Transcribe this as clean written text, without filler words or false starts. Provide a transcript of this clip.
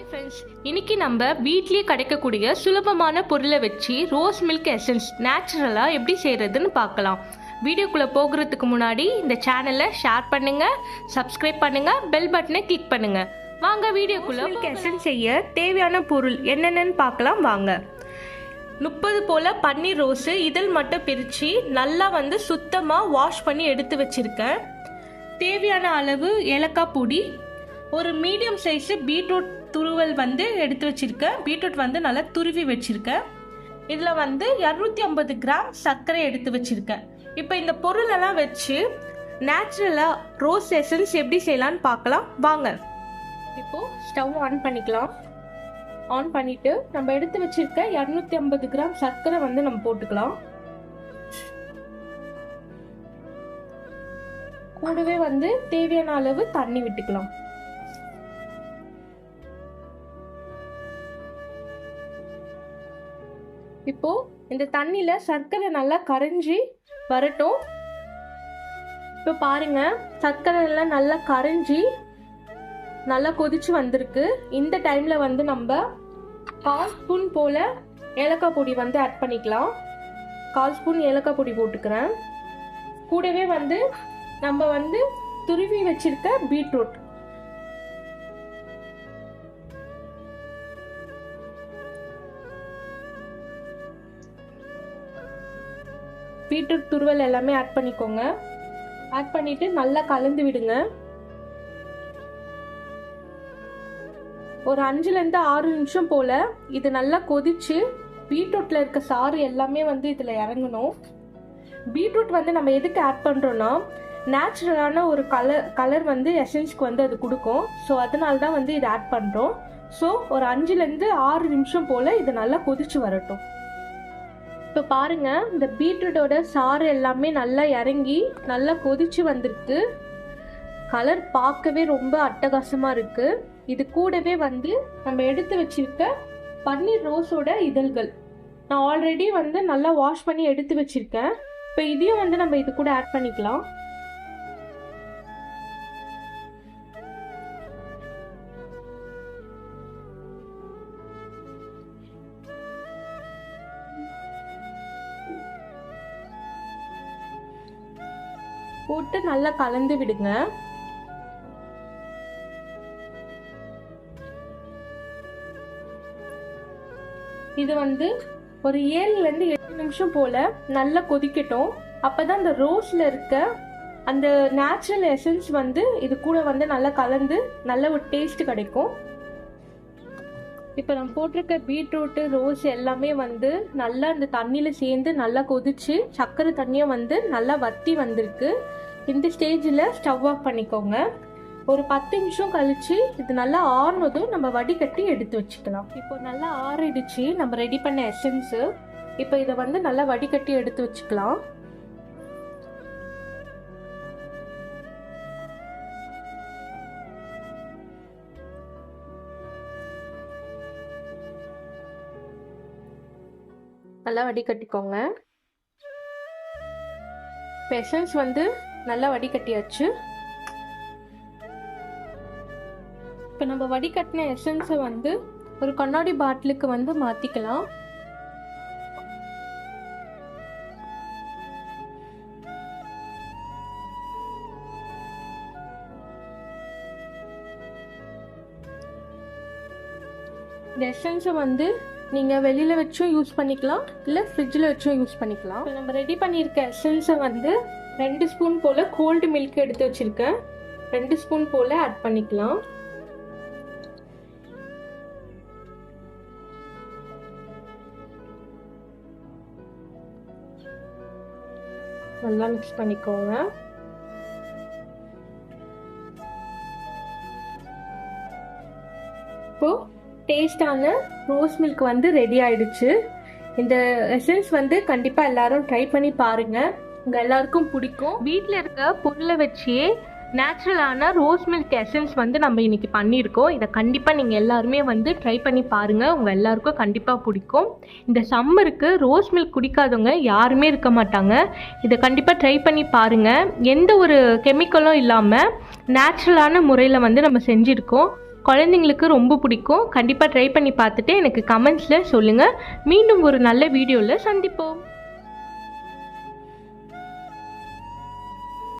Hi friends, இன்னைக்கு நம்ம வீட்லேயே கிடைக்கக்கூடிய சுலபமான பொருளை வச்சு ரோஸ் மில்க் எசன்ஸ் நேச்சுரலாக எப்படி செய்கிறதுன்னு பார்க்கலாம். வீடியோக்குள்ளே போகிறதுக்கு முன்னாடி இந்த சேனலை ஷேர் பண்ணுங்கள், சப்ஸ்கிரைப் பண்ணுங்கள், பெல் பட்டனை கிளிக் பண்ணுங்கள். வாங்க வீடியோக்குள்ளே மில்க் எசன்ஸ் செய்ய தேவையான பொருள் என்னென்னு பார்க்கலாம். வாங்க. 30 போல் பன்னீர் ரோஸு இதழ் மட்டும் பிரித்து நல்லா சுத்தமாக வாஷ் பண்ணி எடுத்து வச்சுருக்கேன். தேவையான அளவு ஏலக்காய் பொடி, ஒரு மீடியம் சைஸு பீட்ரூட் துருவல் எடுத்து வச்சுருக்கேன். பீட்ரூட் நல்லா துருவி வச்சுருக்கேன். இதில் 250 கிராம் சர்க்கரை எடுத்து வச்சுருக்கேன். இப்போ இந்த பொருளெல்லாம் வச்சு நேச்சுரலாக ரோஸ் எசன்ஸ் எப்படி செய்யலான்னு பார்க்கலாம். வாங்க. இப்போது ஸ்டவ் ஆன் பண்ணிக்கலாம். ஆன் பண்ணிவிட்டு நம்ம எடுத்து வச்சுருக்க 250 கிராம் சர்க்கரை நம்ம போட்டுக்கலாம். கூடவே தேவையான அளவு தண்ணி விட்டுக்கலாம். இப்போ இந்த தண்ணியில சர்க்கரை நல்லா கரைஞ்சி வரட்டும். இப்போ பாருங்க, சர்க்கரை எல்லாம் நல்லா கரைஞ்சி நல்லா கொதிச்சு வந்திருக்கு. இந்த டைம்ல நம்ம 1/4 ஸ்பூன் போல ஏலக்காய் பொடி ஆட் பண்ணிக்கலாம். 1/4 ஸ்பூன் ஏலக்காய் பொடி போட்டுக்கிறேன். கூடவே நம்ம துருவி வச்சிருக்க பீட்ரூட், பீட்ரூட் துருவல் எல்லாமே ஆட் பண்ணிக்கோங்க. ஆட் பண்ணிட்டு நல்லா கலந்து விடுங்க. ஒரு 5-6 நிமிஷம் போல இது நல்லா கொதிச்சு பீட்ரூட்ல இருக்க சாறு எல்லாமே இதுல இறங்கணும். பீட்ரூட் நம்ம எதுக்கு ஆட் பண்றோம்னா, நேச்சுரலான ஒரு கலர் எசன்ஸ்க்கு அது கொடுக்கும். ஸோ அதனால தான் இதை ஆட் பண்றோம். ஸோ ஒரு 5-6 நிமிஷம் போல இது நல்லா கொதிச்சு வரட்டும். இப்போ பாருங்க, இந்த பீட்ரூட்டோட சாறு எல்லாமே நல்லா இறங்கி நல்லா கொதிச்சு வந்திருக்கு. கலர் பார்க்கவே ரொம்ப அட்டகாசமா இருக்கு. இது கூடவே நம்ம எடுத்து வச்சிருக்க பன்னீர் ரோஸோட இதழ்கள் நான் ஆல்ரெடி நல்லா வாஷ் பண்ணி எடுத்து வச்சிருக்கேன். இப்போ இதையும் நம்ம இது கூட ஆட் பண்ணிக்கலாம். போட்டு நல்லா கலந்து விடுங்க. இது ஒரு 7-8 நிமிஷம் போல நல்லா கொதிக்கட்டும். அப்பதான் அந்த ரோஸ்ல இருக்க அந்த நேச்சுரல் எசன்ஸ் இது கூட நல்லா கலந்து நல்ல ஒரு டேஸ்ட் கிடைக்கும். இப்போ நம்ம போட்டிருக்க பீட்ரூட்டு ரோஸ் எல்லாமே நல்லா அந்த தண்ணியில் சேர்ந்து நல்லா கொதிச்சு சர்க்கரை தண்ணியும் நல்லா வத்தி வந்திருக்கு. இந்த ஸ்டேஜில் ஸ்டவ் ஆஃப் பண்ணிக்கோங்க. ஒரு 10 நிமிஷம் கழிச்சு இது நல்லா ஆறுனதும் நம்ம வடிகட்டி எடுத்து வச்சுக்கலாம். இப்போ நல்லா ஆறிடுச்சு நம்ம ரெடி பண்ண எசன்ஸு. இப்போ இதை நல்லா வடிகட்டி எடுத்து வச்சுக்கலாம். நல்லா வடிகட்டிக்கோங்க. எசன்ஸ் நல்லா வடிகட்டியாச்சு. இப்போ நம்ம வடிகட்டின எசன்ஸை ஒரு கண்ணாடி பாட்டிலுக்கு மாற்றிக்கலாம். இந்த எசன்ஸை நீங்கள் வெளியில் வச்சும் யூஸ் பண்ணிக்கலாம், இல்லை ஃப்ரிட்ஜில் வச்சும் யூஸ் பண்ணிக்கலாம். இப்போ நம்ம ரெடி பண்ணியிருக்க எசன்ஸை 2 ஸ்பூன் போல் கோல்டு மில்க் எடுத்து வச்சுருக்கேன். 2 ஸ்பூன் போல் ஆட் பண்ணிக்கலாம். நல்லா மிக்ஸ் பண்ணிக்கோங்க. இப்போ டேஸ்டான ரோஸ் மில்க் ரெடி ஆயிடுச்சு. இந்த எசன்ஸ் கண்டிப்பாக எல்லாரும் ட்ரை பண்ணி பாருங்க. உங்கள் எல்லாருக்கும் பிடிக்கும். வீட்டில் இருக்க பொருளை வச்சே நேச்சுரலான ரோஸ் மில்க் எசன்ஸ் நம்ம இன்னைக்கு பண்ணியிருக்கோம். இதை கண்டிப்பாக நீங்கள் எல்லாருமே ட்ரை பண்ணி பாருங்கள். உங்கள் எல்லாருக்கும் கண்டிப்பாக பிடிக்கும். இந்த சம்மருக்கு ரோஸ் மில்க் குடிக்காதவங்க யாருமே இருக்க மாட்டாங்க. இதை கண்டிப்பாக ட்ரை பண்ணி பாருங்கள். எந்த ஒரு கெமிக்கலும் இல்லாமல் நேச்சுரலான முறையில் நம்ம செஞ்சுருக்கோம். குழந்தைங்களுக்கு ரொம்ப பிடிக்கும். கண்டிப்பாக ட்ரை பண்ணி பார்த்துட்டு எனக்கு கமெண்ட்ஸில் சொல்லுங்கள். மீண்டும் ஒரு நல்ல வீடியோவில் சந்திப்போம்.